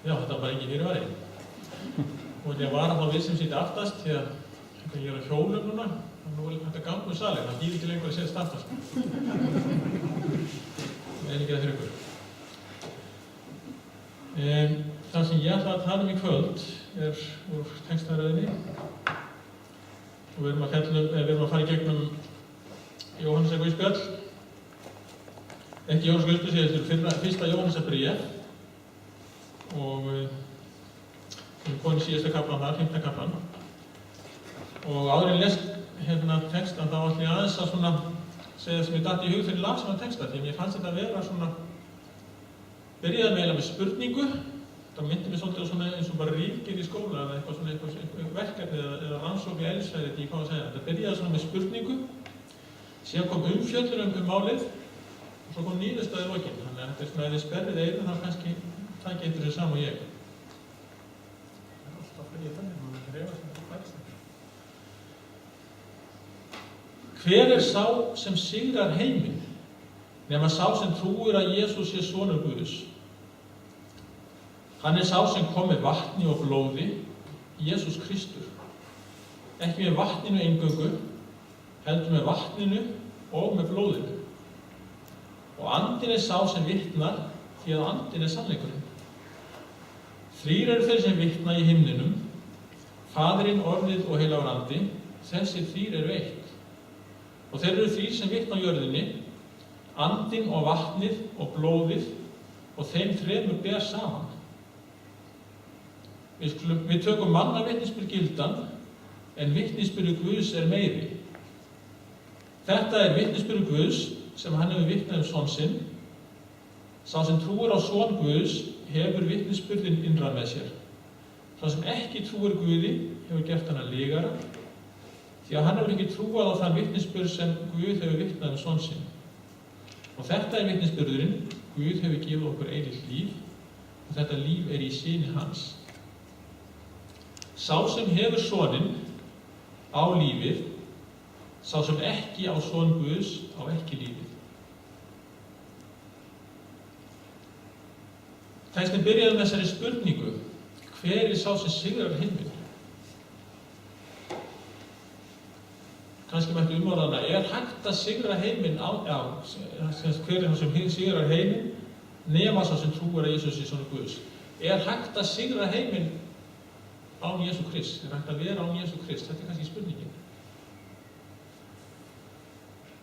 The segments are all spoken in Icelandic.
Já, þetta var bara engin fyrirvari. Og ég var þá við sem sitt aftast, því að ég á hjólum núna, og nú hægt að ganga salinn, það ekki lengur að setjast aftast. Það ekki það fyrir ykkur. Það sem ég ætla að tala í kvöld úr textaröðinni. Og við erum að fara í gegnum Jóhannesarguðspjall. Ekki Jóhannesarguðspjall, þetta fyrsta Jóhannesarbréf. Og við erum komin í síðasta kaflan þar, 5. kaflan. Og áður en lest textan, þá ætla ég aðeins að segja sem ég datt í hug þegar ég las svona texta, því mér fannst þetta að vera byrjaði með spurningu. Það myndi mér svolítið svona eins og bara ríkir í skóla eða eitthvað verkefni eða rannsókn í eðlisfræði, ég hvað að segja. Þetta byrjaði svona með spurningu, síðan kom umfjöllun málið og svo kom niðurstaða í lokin. Þannig að þetta svona ef þið sperrið eyrun þá kannski takið eftir þessu sama og ég. Það alltaf fyrir þannig, maður reyfa sem þetta bærst ekki. Hver sá sem sigrar heiminn, nema sá sem trúir að Jesús sé sonur Guðs? Hann sá sem kom með vatni og blóði, Jesús Kristur. Ekki með vatninu eingöngu, heldur með vatninu og með blóðinu. Og andinn sá sem vitnar, því að andinn sannleikurinn. 3 eru þeir sem vitna í himninum, Faðirinn, Orðið og heilagur andi, þessir 3 eru eitt. Og þeir eru 3 sem vitna á jörðinni, andinn og vatnið og blóðið, og þeim 3 ber saman. Við tökum mannavitnisburð gildan, en vitnisburður Guðs meiri. Þetta vitnisburður Guðs sem hann hefur vitnað son sinn. Sá sem trúir á son Guðs hefur vitnisburðinn innra með sér. Sá sem ekki trúir Guði hefur gert hann að lygara, því að hann hefur ekki trúað á þann vitnisburð sem Guð hefur vitnað son sinn. Og þetta vitnisburðurinn, Guð hefur gefið okkur eilíft líf, og þetta líf í syni hans. Sá sem hefur soninn á lífið, sá sem ekki á son Guðs á ekki lífið. Textin byrjaði með þessari spurningu: hver sá sem sigrar heiminn? Kannski mætti umorðana, hægt að sigra heiminn hver sá sem sigrar heiminn nema sá sem trúir að Jesús sé sonur Guðs? Hægt að sigra heiminn án Jesú Krist? Hægt að vera án Jesú Krist? Þetta kannski spurningin.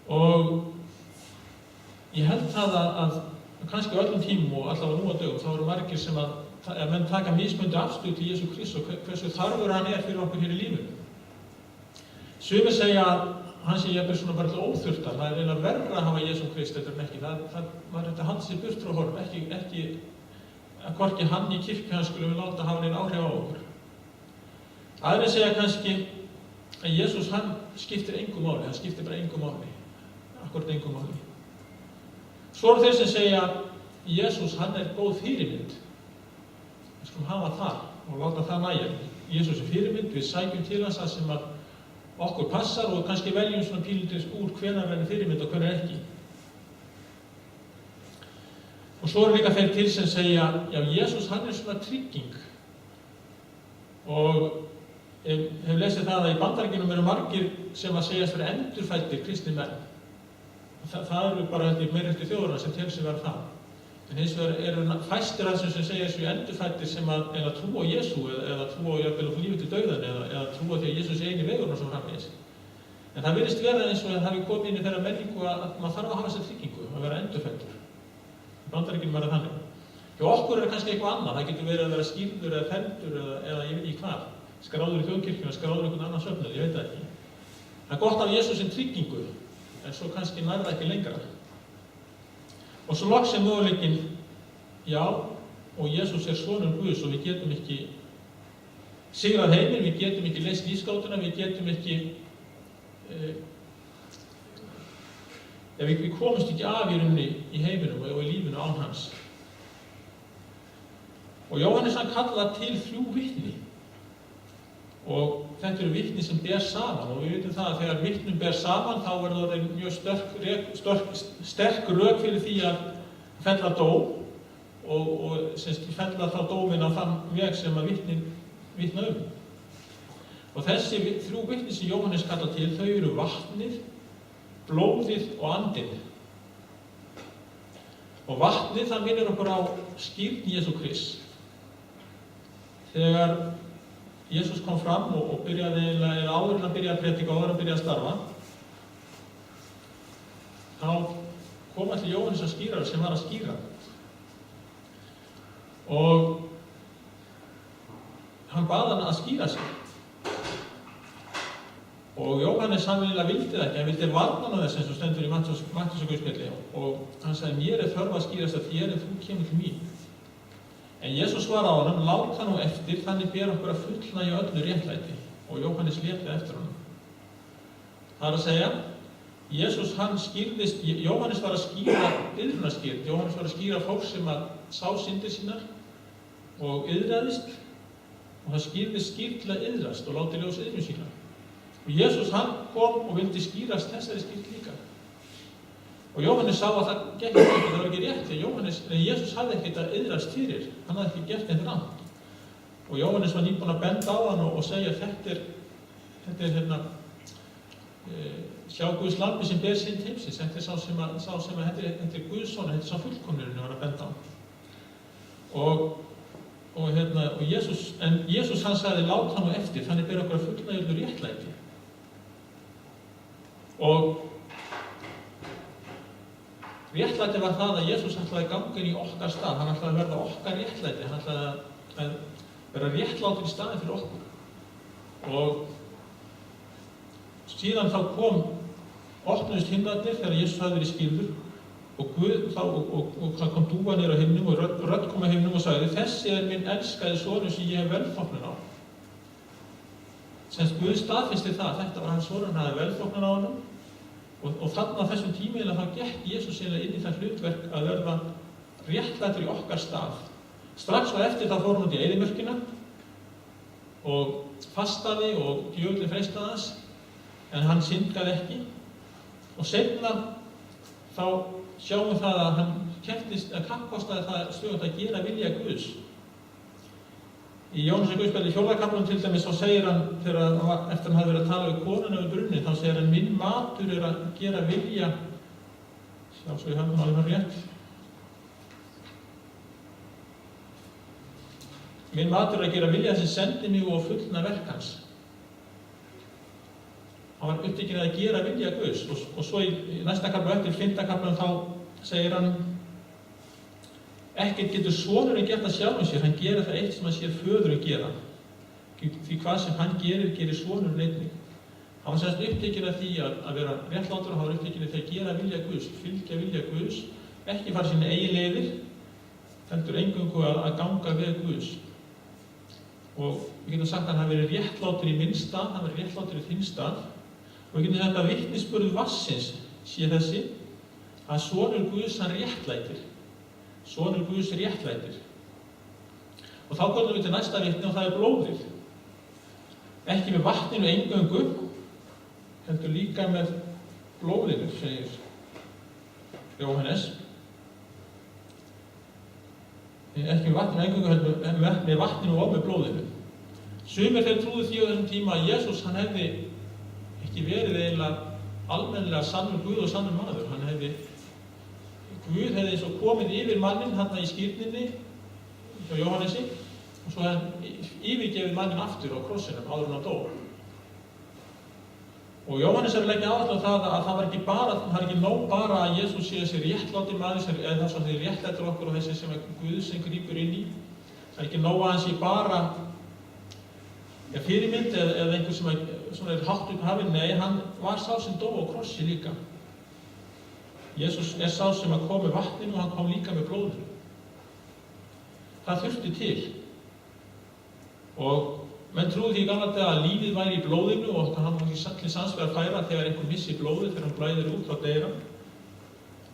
Og ég held það að kannski á öllum tímum og allavega nú á dögum þá eru margir sem að menn taka mismunandi afstöðu til Jesú Krist og hversu þarfur hann fyrir okkur hér í lífinu. Sumir segja að hann sé jafnvel svona bara til óþurftar, það eiginlega verra að hafa Jesú Krist heldur en ekki. Það var þetta hans í burt frá honum, ekki að hvorki hann í kirkju hans skulum við láta hafa neinn áhrif á okkur. Aðrir segja kannski að Jesús hann skiptir engu máli, hann skiptir bara engu máli, akkúrat engu máli. Svo eru þeir sem segja að Jesús hann góð fyrirmynd. Við skulum hafa það og láta það nægja. Jesús fyrirmynd, við sækjum til hans það sem að okkur passar og kannski veljum svona pílindis úr hvenær fyrirmynd og hvenær ekki. Og svo eru líka þeir til sem segja, já, Jesús hann svona trygging. Og ég hef lesið það að í Bandaríkjunum eru margir sem að segjast vera endurfæddir kristni menn. Það eru bara meirhluti þjóðanna sem til sig vera það. En hins vegar eru fæstir af þessum sem segja þessu endurfæddir sem að trúa á Jesú eða trúa á lífið til dauðan eða trúa því að Jesús eini vegurinn og svo framvegis. En það virðist vera eins og það hafi komið inn í þeirra menningu að maður þarf að hafa þessa tryggingu, að vera endurfæddur. Í Bandaríkjunum er það þannig. Hjá okkur kannski eitthvað annað, það getur verið að vera skírður eða felldur eða ég veit ekki hvað. Skráður í þjóðkirkjuna, skráður einhvern annan söfnuð, ég veit það ekki. Það gott af Jesú sem tryggingu, en svo kannski nærða ekki lengra. Og svo loks möguleikinn, já, og Jesús sonur Guðs og við getum ekki sigrað heiminn, við getum ekki leyst lífsgátuna, við getum ekki, við komumst ekki af í rauninni í heiminum og í lífinu án hans. Og Jóhannes hann kallar til 3 vitni. Og þetta eru vitni sem ber saman og við vitum það að þegar vitnum ber saman þá það mjög sterk rök fyrir því að fella dóm og fella þá dóminn á þann veg sem að vitna Og þessi 3 vitni sem Jóhannes kallar til, þau eru vatnið, blóðið og andinn. Og vatnið, það minnir okkur á skírn Jesú Krist. Þegar Jesús kom fram og byrjaði, eða áður en að byrja að predika og áður en að byrja að starfa, þá kom allir Jóhannes að skýra sem var að skýra. Og hann bað hann að skýra sig. Og Jóhannes, hann vildi það ekki, hann vildi varna á þess eins og stendur í Matthísar Guðspjalli og hann sagði, mér þörf að skýrast að þér en þú kemur til mín. En Jesús svaraði á honum, lát það nú eftir, þannig ber okkur að fullnægja öllu réttlæti og Jóhannes lét það eftir honum. Það er að segja, Jesús hann skýrðist, Jóhannes var að skýra iðrunarskýrð, Jóhannes var að skýra fólk sem að sá syndir sínar og iðraðist og það skýrðist skýrð til að iðrast og láti ljós iðrun sína. Og Jesús hann kom og vildi skýrast þessari skýrð líka. Og Jóhannes sá að það gekk ekki, það var ekki rétt, en Jesús hafði ekkert að iðrast fyrir, hann hafði ekki gert neitt rangt. Og Jóhannes var nýbúinn að benda á hann og segja þetta er sjá Guðs lambi sem ber synd heimsins, þetta er sá sem þetta er Guðs son, þetta er sá fullkomnurinn var að benda á. Og Jesús hann sagði, lát hann nú eftir, þannig ber okkur að fullnægja öllu réttlæti. Og réttlæti var það að Jesús ætlaði að ganga inn í okkar stað, hann ætlaði að verða okkar réttlæti, hann ætlaði að vera réttlátur í staðinn fyrir okkur. Og síðan þá opnuðust himnarnir þegar Jesús hafði verið skírður og það kom dúfa niður á himnum og rödd kom á himnum og sagði, þessi er minn elskaði sonur sem ég hef velþóknun á. Semst Guð staðfesti það, þetta var hans sonur, hann hafði velþóknun á honum og þarna á þessum tíma þá gekk Jesús inn í það hlutverk að verða réttlætur í okkar stað. Strax og eftir þá fór hann út í eyðimörkina og fastaði og djöfullinn freistaði hans, en hann syndgaði ekki. Og seinna þá sjáum við það að hann kappkostaði það stöðugt að gera vilja Guðs. Í Jóhannesar Guðspjalli 4. kaflanum til dæmis, þá segir hann, eftir hann hafði verið að tala við konuna við brunninn, þá segir hann, minn matur er að gera vilja, sjá svo ég hafði alveg rétt. Minn matur er að gera vilja sem sendi mig og fullna verk hans. Hann var upptekinn að gera vilja Guðs og svo í næsta kafla eftir 5. kaflanum þá segir hann, ekkert getur sonurinn gert að sjálfum sér, hann gerir það eitt sem hann sér föðurinn gera. Því hvað sem hann gerir sonurinn einnig. Hann var semst upptekinn af því að vera réttlátur og hann var upptekinn af því að gera vilja Guðs, fylgja vilja Guðs, ekki fara sína eigin leiðir, heldur eingöngu að ganga við Guðs. Og við getum sagt að hann hafi verið réttlátur í minn stað, hann verið réttlátur í þinn stað. Og við getum sagt að vitnisburður vatnsins sé þessi, að sonur Guðs hann réttlætir. Sonur Guðs réttlætir. Og þá komum við til næsta vitni og það er blóðið. Ekki með vatninu eingöngu, heldur líka með blóðinu, segir Jóhannes. Ekki með vatninu eingöngu, heldur með vatninu og með blóðinu. Sumir þeir trúðu því á þessum tíma að Jesús hann hefði ekki verið eiginlega almennilega sannur Guð og sannur maður. Guð hefði eins og komið yfir mannin þarna í skírninni hjá Jóhannesi og svo hefði hann yfirgefið mannin aftur á krossinum áður en hann dó. Og Jóhannes er að leggja áherslu á það að það var ekki nóg bara að Jesús sé þessi réttláti maður eða það sem þið réttlætur okkur og þessi sem Guð sem grípur inn í. Það er ekki nóg að hann sé bara fyrirmynd eða einhver sem er hátt upp hafinn. Nei, hann var sá sem dó á krossi líka. Jesús er sá sem að kom með vatninu og hann kom líka með blóðinu. Það þurfti til. Og menn trúði því í gamla daga að lífið væri í blóðinu og hann var ekki sannlega sannsvegar að færa þegar einhver missi blóðið þegar hann blæðir út frá deyra.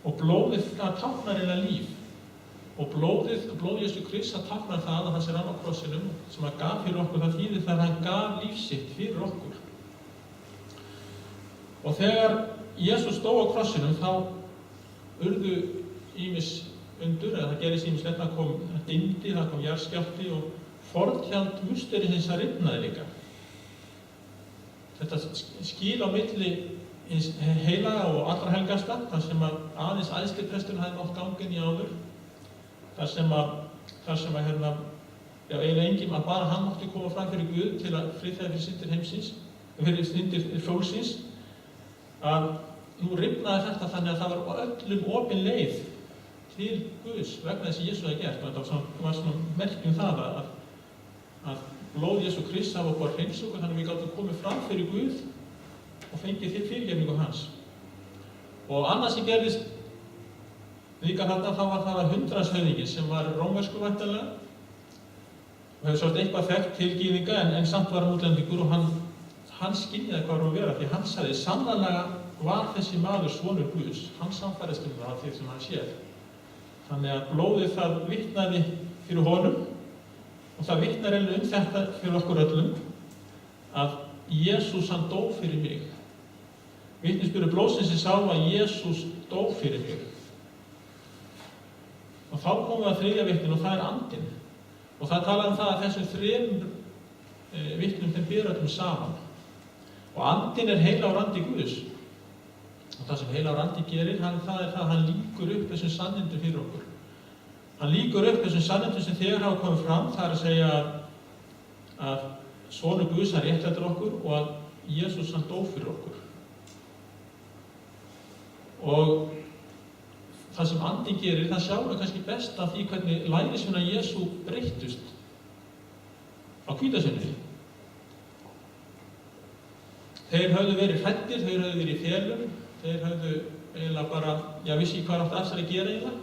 Og blóðið það táknar eiginlega líf. Og blóð Jesú Krist það táknar það að hann sé rann á krossinum sem hann gaf fyrir okkur, það þýðir það að hann gaf líf sitt fyrir okkur. Og þegar Jesús dó á krossinum þá urðu ýmis undur, eða það gerist ýmislegt, það kom dimdi, það kom jarðskjálfti og forntjald musterisins að rifnaði líka. Þetta skil á milli hins heilaga og allra helgasta, þar sem að aðeins æðstipresturinn hafði mátt ganginn í áður, þar sem að eiginlega enginn, að bara hann mátti koma fram fyrir Guð til að friðþægja fyrir syndir heimsins, fyrir syndir fólksins, að nú rifnaði þetta þannig að það var öllum opin leið til Guðs vegna þess að Jesú hafði gert. Og þetta var svona merkjum það að blóð Jesú Krists hafa búið að hreinsa okkur, þannig að við gátum komið fram fyrir Guð og fengið til fyrirgefningu hans. Og annað sem gerðist líka þarna, þá var það hundraðshöfðinginn sem var rómverskur væntanlega og hefur svolítið eitthvað þekkt til gyðinga en samt var hann útlendingur og hann skynjaði hvað var að vera, því hann sagði sannarlega var þessi maður sonur Guðs, hann sannfærðist það því sem hann séð. Þannig að blóðið það vitnaði fyrir honum og það vitnar eiginlega þetta fyrir okkur öllum að Jesús hann dó fyrir mig. Vitnisburður blóðsins sá að Jesús dó fyrir mig. Og þá komum við að þriðja vitnin og það er andinn. Og það talaði það að þessum þremur vitnum þeim ber öllum saman. Og andinn er heilagur andi Guðs. Og það sem heilagur andi gerir, það er það að hann lýkur upp þessum sannindum fyrir okkur. Hann lýkur upp þessum sannindum sem þegar hafa komið fram, það er að segja að sonur Guðs hann réttlætir okkur og að Jesús hann dó fyrir okkur. Og það sem andinn gerir, það sjáum við kannski best af því hvernig lærisveinar Jesú breyttust á hvítasunnudeginum. Þeir höfðu verið hræddir, þeir höfðu verið í felum, þeir höfðu eiginlega bara, vissi ekki hvað átt að sér að gera eiginlega.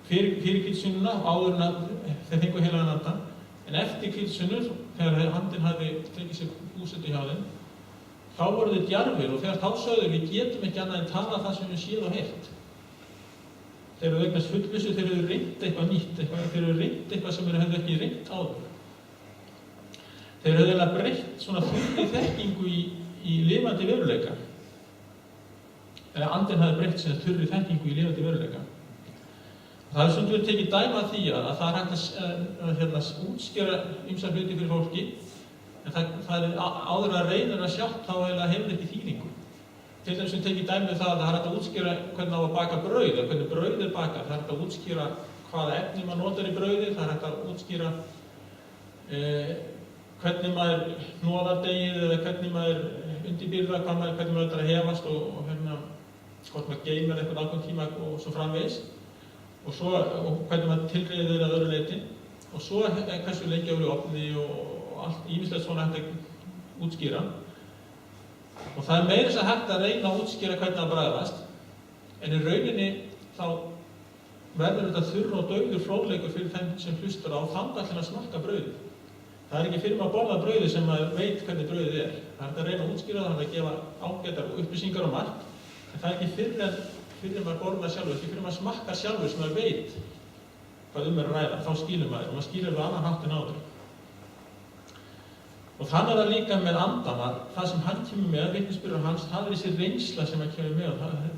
Fyrir hvítasununa, áður en þeir fengu heilagan anda, en eftir hvítasunnu, þegar andinn hafði tekið sér búsetu hjá þeim, þá voru þeir djarfir og þegar þá sögðu við getum ekki annað en tala það sem við séð og heyrt. Þeir eru eignast fullvissu, þeir eru reynt eitthvað nýtt, þeir eru reynt eitthvað sem þeir höfðu ekki reynt áður. Þeir höfðu eiginlega breytt svona þurri þekkingu í lifandi veruleika. Eða andinn hafði breytt sem þurri þekkingu í lifandi veruleika. Það er stundum tekið dæmi af því að það er hægt að útskýra ýmsa hluti fyrir fólki, en það er áður að reyna að sjálft þá eiginlega hefur ekki þýðingu. Til dæmis sem tekið dæmi það að það er hægt að útskýra hvernig á að baka brauð, eða hvernig brauð er bakað. Það er hægt að útskýra hvaða efni maður notar í brauði, það er hægt að útskýra hvernig maður hnoðar deigið eða hvernig maður undirbýrða, hvernig maður ætlar að hefast og hvort maður geymir eitthvað ákveðinn tíma og svo framvegis. Og hvernig maður tilreiðir að öðru leyti. Og svo hversu lengi á ofni og allt ýmislegt svona hægt að útskýra. Og það er meira þess að hægt að reyna að útskýra hvernig það bragðast. En í rauninni þá verður þetta þurr og dauður fróðleikur fyrir þeim sem hlustar á þangað til að smakka brauðið. Það er ekki fyrir maður að borða brauðið sem maður veit hvernig brauðið er. Það er hægt að reyna að útskýra það, það er að gefa ágætar upplýsingar og margt. En það er ekki fyrir maður borða sjálfur, ekki fyrir maður smakkar sjálfur sem maður veit hvað er að ræða. Þá skilur maður og maður skilur það annan hátt en áður. Og þannig er það líka með andana, það sem hann kemur með, vitnisburður hans, það er þessi reynsla sem hann kemur með.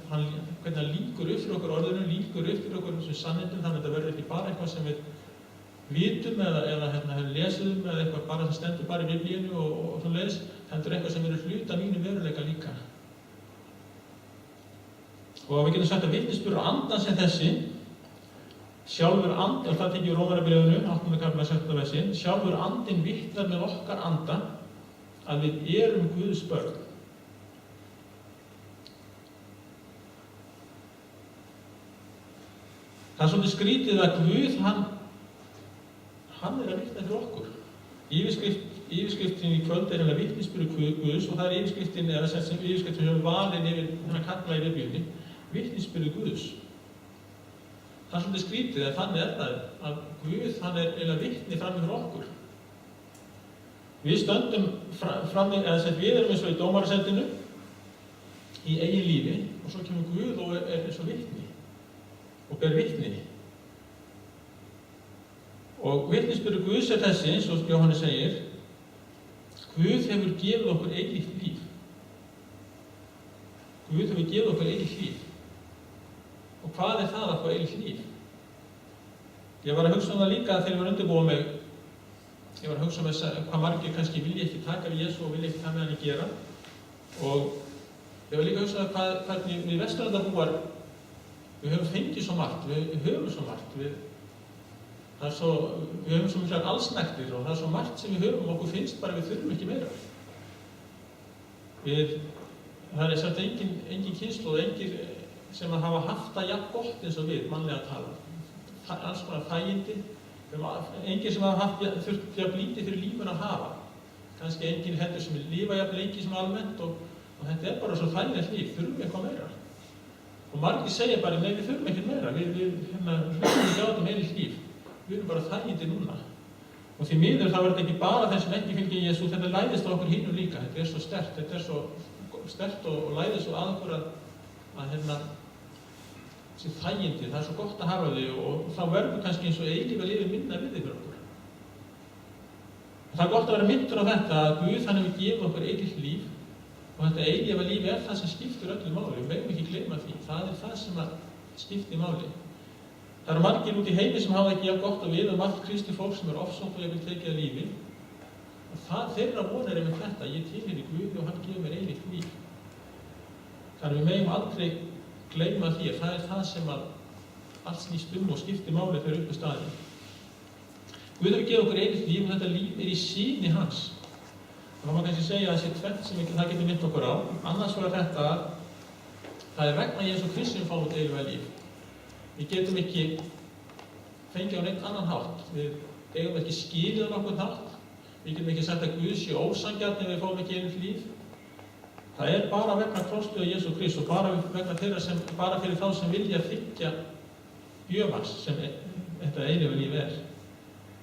Hvernig hann lýkur upp fyrir okkur orðinu, lýkur upp fyrir okkur þessum sannindum, þannig að þetta verður ekki bara eitthvað sem við vitum eða lesum eða eitthvað bara sem stendur bara í Biblíunni og svo leiðis, heldur eitthvað sem verður hluta mínu veruleika líka. Og við getum sagt að vitnisburður andan sem þessi, sjálfur andinn, og það tekið í Rómarbréfinu, 8. kafla 17. versi, sjálfur andinn vitnar með okkar anda að við erum Guðs börn. Það er svolítið skrítið að Guð, hann er að vitna fyrir okkur. Yfirskriftin í kvöld er vitnisburður Guðs og það er yfirskriftin sem er valin yfir hennar kafla í Biblíunni, vitnisburður Guðs. Það er svolítið skrítið, en þannig er það að Guð, hann er eiginlega vitni frammi fyrir okkur. Við stöndum frammi, við erum eins og í dómarasendinu í eigin lífi og svo kemur Guð og er eins og vitni og ber vitni. Og vitnisburður Guðs er þessi, eins og Jóhannes segir, Guð hefur gefið okkur eilíft líf. Guð hefur gefið okkur eilíft líf. Og hvað það að fá eilíft líf? Ég var að hugsa það líka þegar ég var að undirbúa mig. Ég var að hugsa hvað margir kannski vilja ekki taka við Jesú og vilja ekki það með hann að gera. Og ég var líka að hugsa hvernig við Vesturlandabúar, við höfum fengið svo margt, við höfum svo margt. Við höfum svo miklar allsnægtir og það svo margt sem við höfum og okkur finnst bara við þurfum ekki meira. Það samt engin kynslóð, engin sem að hafa haft það jafn gott eins og við, mannlega tala. Alls konar þægindi, engin sem hafa þurft jafn lítið fyrir lífun að hafa. Kannski engin heldur sem lifa jafn lengi sem almennt og þetta bara svo þægilegt líf, þurfum eitthvað meira. Og margir segja bara, nei, við þurfum ekkert meira, við hljóðum ekki á þetta eilíft líf. Við erum bara þægindi núna. Og því miður þá þetta ekki bara þeir sem ekki fylgja Jesú, þetta læðist á okkur hinum líka. Þetta svo sterkt, þetta svo sterkt og læðist svo að okkur að þessi þægindi, það svo gott að hafa þau og þá verður kannski eins og eilífa lífið minna við fyrir okkur. Og það gott að vera myndur á þetta að Guð hann hefur gefið okkur eilíft líf og þetta eilífa lífi það sem skiptir öllu máli. Við megum ekki gleyma því. Það það sem skiptir máli. Það margir út í heimi sem hafa ekki jafn gott að við margt kristið fólk sem ofsótt og jafnvel tekið af lífi. Og þeirra von með þetta, ég tilheyri Guði og hann gefur mér eilíft líf. Þannig við megum aldrei gleyma því að það sem allt snýst og skiptir máli þegar upp staðið. Guð hefur gefið okkur eilíft líf og þetta líf í sýni hans. Og það má kannski segja að þessi tvennt sem það getur minnt okkur á. Annars var þetta að það vegna Jesú Kristi fáum við eilífa líf. Við getum ekki fengið á neitt annan hátt. Við eigum ekki skilið á nokkurn hátt. Við getum ekki sagt að Guð sé ósanngjarn ef við fáum ekki eilíft líf. Það bara vegna krossdauða Jesú Krists og bara vegna þeirra bara fyrir þá sem vilja þiggja gjöf hans sem þetta eilífa líf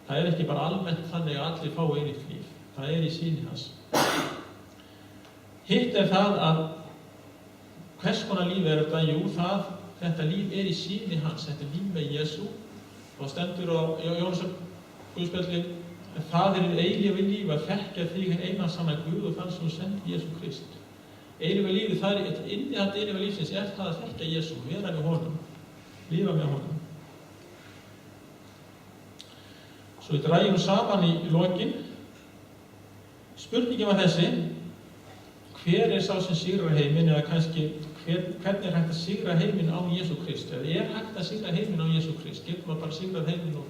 Það ekki bara almennt þannig að allir fái eilíft líf. Það í sýni hans. Hitt það að hvers konar líf þetta? Jú, þetta líf í sýni hans. Þetta líf með Jesú. Og stendur á Jóhannesar Guðspjalli það eilífa líf að þekkja þig hinn eina sanna Guð og þann sem sendi Jesú Krist. Eilífa lífið, innihald eilífa lífsins það að þekkja Jesú, vera með honum, lifa með honum. Svo við dragum saman í lokin. Spurningin var þessi, hver sá sem sigrar heiminn eða kannski hvernig hægt að sigra heiminn án Jesú Krist? Eða hægt að sigra heiminn án Jesú Krist? Getur maður bara sigrað heiminn og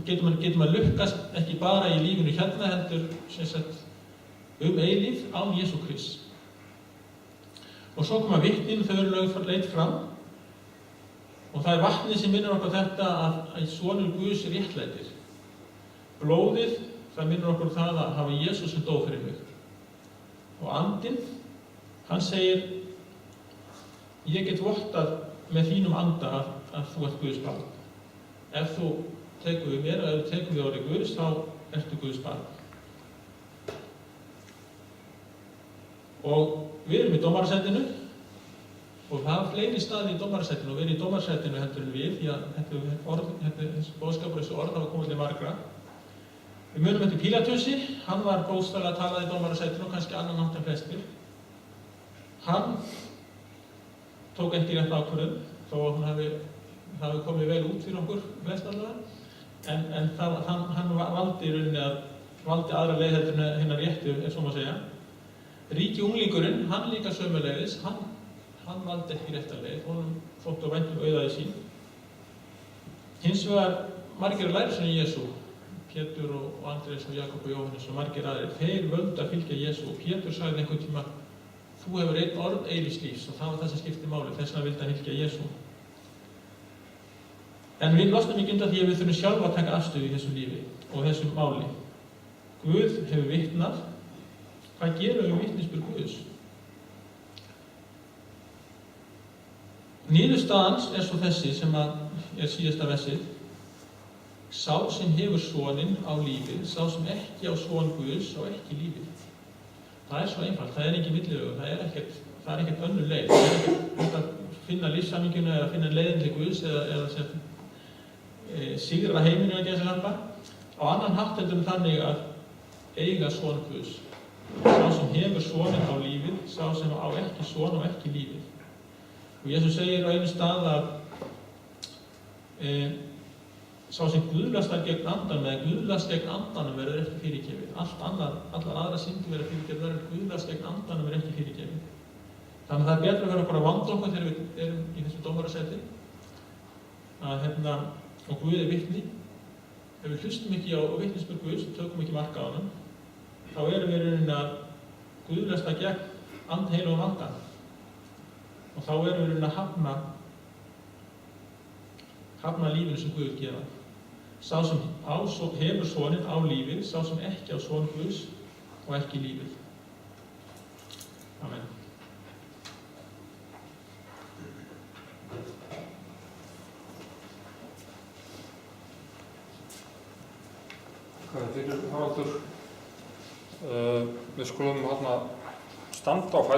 getur maður lukkast ekki bara í lífinu hérna heldur sem sagt eilíf án Jesú Krist. Og svo koma vitnin, þau eru leitt fram og það vatnið sem minnir okkur þetta að sonur Guðs réttlætir. Blóðið, það minnir okkur það að hafa Jesús sem dó fyrir mig. Og andinn, hann segir, ég get vottað með þínum anda að þú ert Guðs barn. Ef þú tekur við mér, ef þú tekur við orðið Guðs, þá ertu Guðs barn. Og við erum í dómarasætinu og það fleiri staði í dómarasætinu og við erum í dómarasætinu heldur en við því að þessi boðskapur þessu orð hafa komið til margra. Við munum eftir Pílatusi, hann var bókstaflega að tala í dómarasætinu og kannski annan nátt en flestir. Hann tók ekki rétt ákvörðun þó að hún hafi komið vel út fyrir okkur flestallega en hann valdi í rauninni valdi aðra leið heldur en hinnar réttu, ef svo má segja. Ríki unglingurinn, hann líka sömuleiðis, hann valdi ekki rétta leið, honum þótti vænt auðæði sín. Hins vegar margir lærisveinir Jesú, Pétur og Andrés og Jakob og Jóhannes og margir aðrir, þeir völdu að fylgja Jesú og Pétur sagði einhvern tíma, þú hefur einn orð eilífs lífs og það var það sem skipti máli, þess vegna vildi hann fylgja Jesú. En við losnum ekki undan því að við þurfum sjálf að taka afstöðu í þessu lífi og þessu máli. Guð hefur vitnað. Hvað gerum við vitnisburð Guðs? Niðurstaðan svo þessi sem síðasta versið. Sá sem hefur soninn á lífið, sá sem ekki á son Guðs, á ekki lífið. Það svo einfalt, það engin millivegur, það ekkert önnur leið. Það ekkert að finna lífssaminguna eða finna leiðin til Guðs eða sem sigra heiminu að gera sér lampa. Á annan hátt heldur þannig að eiga son Guðs. Sá sem hefur soninn á lífið, sá sem á ekki son og ekki lífið. Og Jesús segir á einu stað að sá sem guðlastar gegn andanum eða guðlast gegn andanum verður ekki fyrirgefið. Allar aðra syndir verður fyrirgefið, verður guðlast gegn andanum verður ekki fyrirgefið. Þannig að það er betra að vera okkur að vanda okkur þegar við erum í þessu dómarasæti að og Guð er vitni. Ef við hlustum ekki á vitnisburð Guðs og tökum ekki mark á honum, þá erum við í rauninni að guðlasta gegn andheilugum andan. Og þá erum við í rauninni að hafna lífinu sem Guð gefa. Sá sem hefur soninn á lífið, sá sem ekki á son Guðs og ekki lífið. Amen. Hvað er fyrir Haraldur? Við skulum standa á fætur.